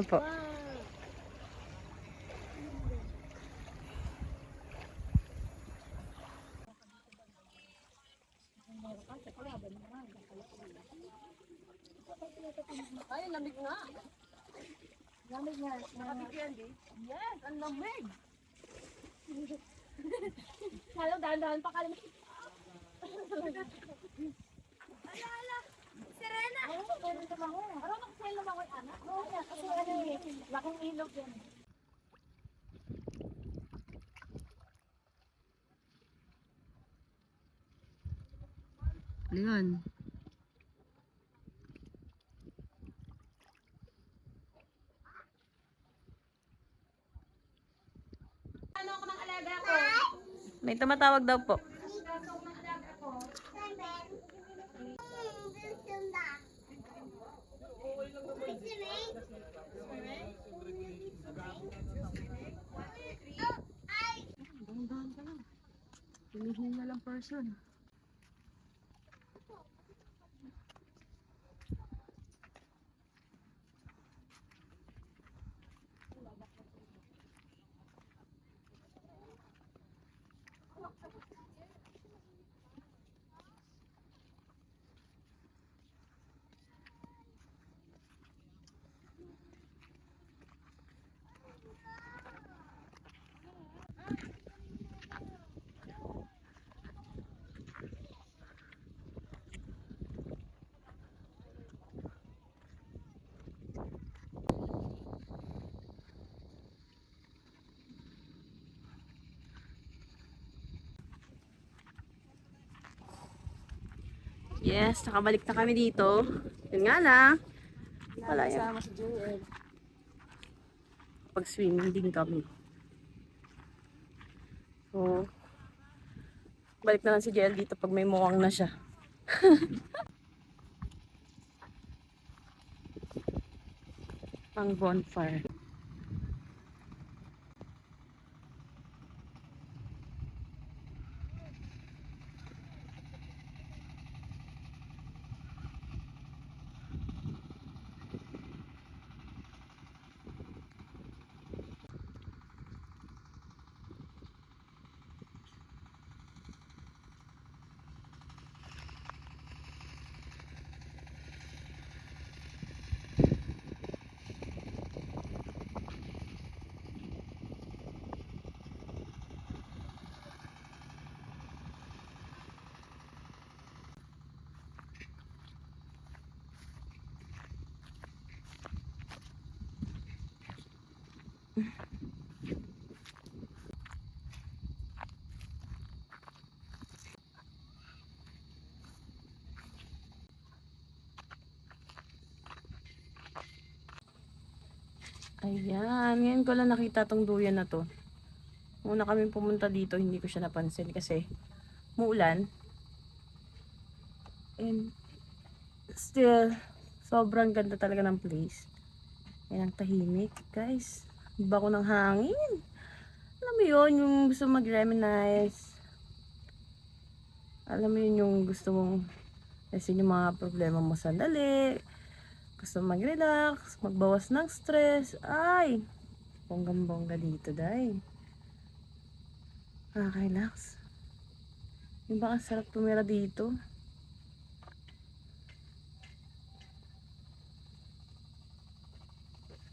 Opo. Ay, lamig nga. Lamig nga. Lamig yan, di? Yes, ang lamig. Lalo, dahan-dahan pa kalimig. Ala. Serena! Ay, meron naman ako. Marunong sa'yo naman ako, anak. Oo, kasi ano eh, laking ilog yan. Leon. Ano ako ng alaga ko? May tumatawag daw po. Kasok ng alaga ko. Dahan-dahan ka lang. Pilihin na lang person. Yes, nakabalik na kami dito. Yun nga lang. Wala yan. Kasama si Joel. Pag-swimming din kami. So, balik na lang si JL dito pag may muwang na siya. Pang bonfire. Ayan, ngayon ko lang nakita tong duyan na to. Muna kami pumunta dito, hindi ko siya napansin kasi muulan. And still, sobrang ganda talaga ng place. Ayan ang tahimik, guys. Bako ng hangin. Alam mo yun, yung gusto mag-reminisce. Alam mo yun, yung gusto mong lesin yung mga problema mo sandali. Gusto mag-relax, magbawas ng stress. Ay, bonggang-bongga dito, day. Relax. Yung baka sarap tumira dito.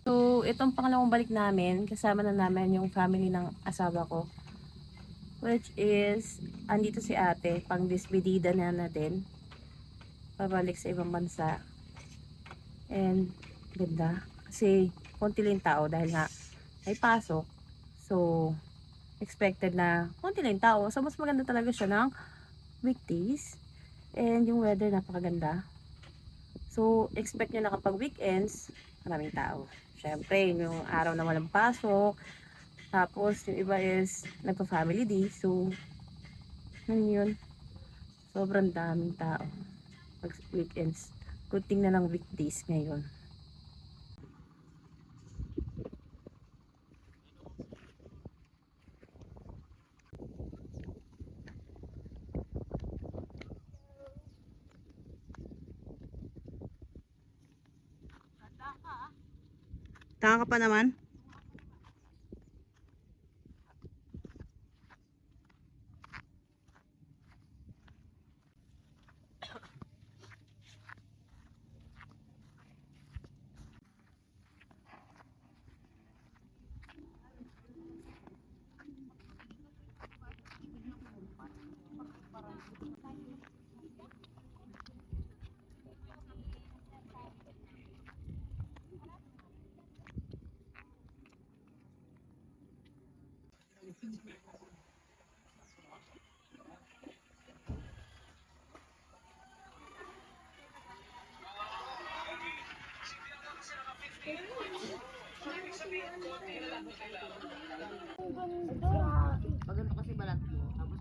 So, itong pangalawang balik namin, kasama na namin yung family ng asawa ko. Which is, andito si ate, pang disbidida na natin. Pabalik sa ibang bansa. And, ganda. Kasi, konti lang tao dahil nga may pasok. So, expected na konti lang tao. So, mas maganda talaga siya ng weekdays. And, yung weather napakaganda. So, expect nyo na kapag weekends, maraming tao. Syempre, yung araw na walang pasok. Tapos, yung iba is nagpa-family day. So, yun. Sobrang daming tao. Pag weekends. Good thing na lang weekdays ngayon. Tanga ka pa naman.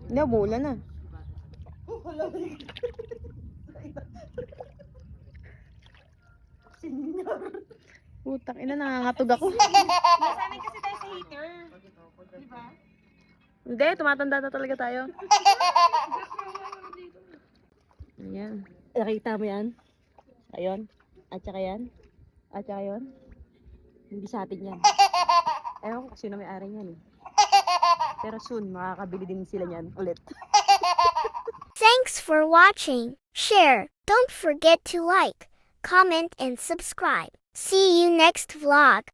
Hindi, bulan na. Putang ina, nangangatog ako. Nasanay kasi tayo sa heater. Diba? Hindi, tumatanda na talaga tayo. Ayan. Nakita mo yan? Ayun. At saka yan. At saka yun. Hindi sa atin yan. Ewan ko kung sino may-ari yan eh. Pero soon, makakabili din sila niyan ulit. Thanks for watching. Share. Don't forget to like, comment, and subscribe. See you next vlog.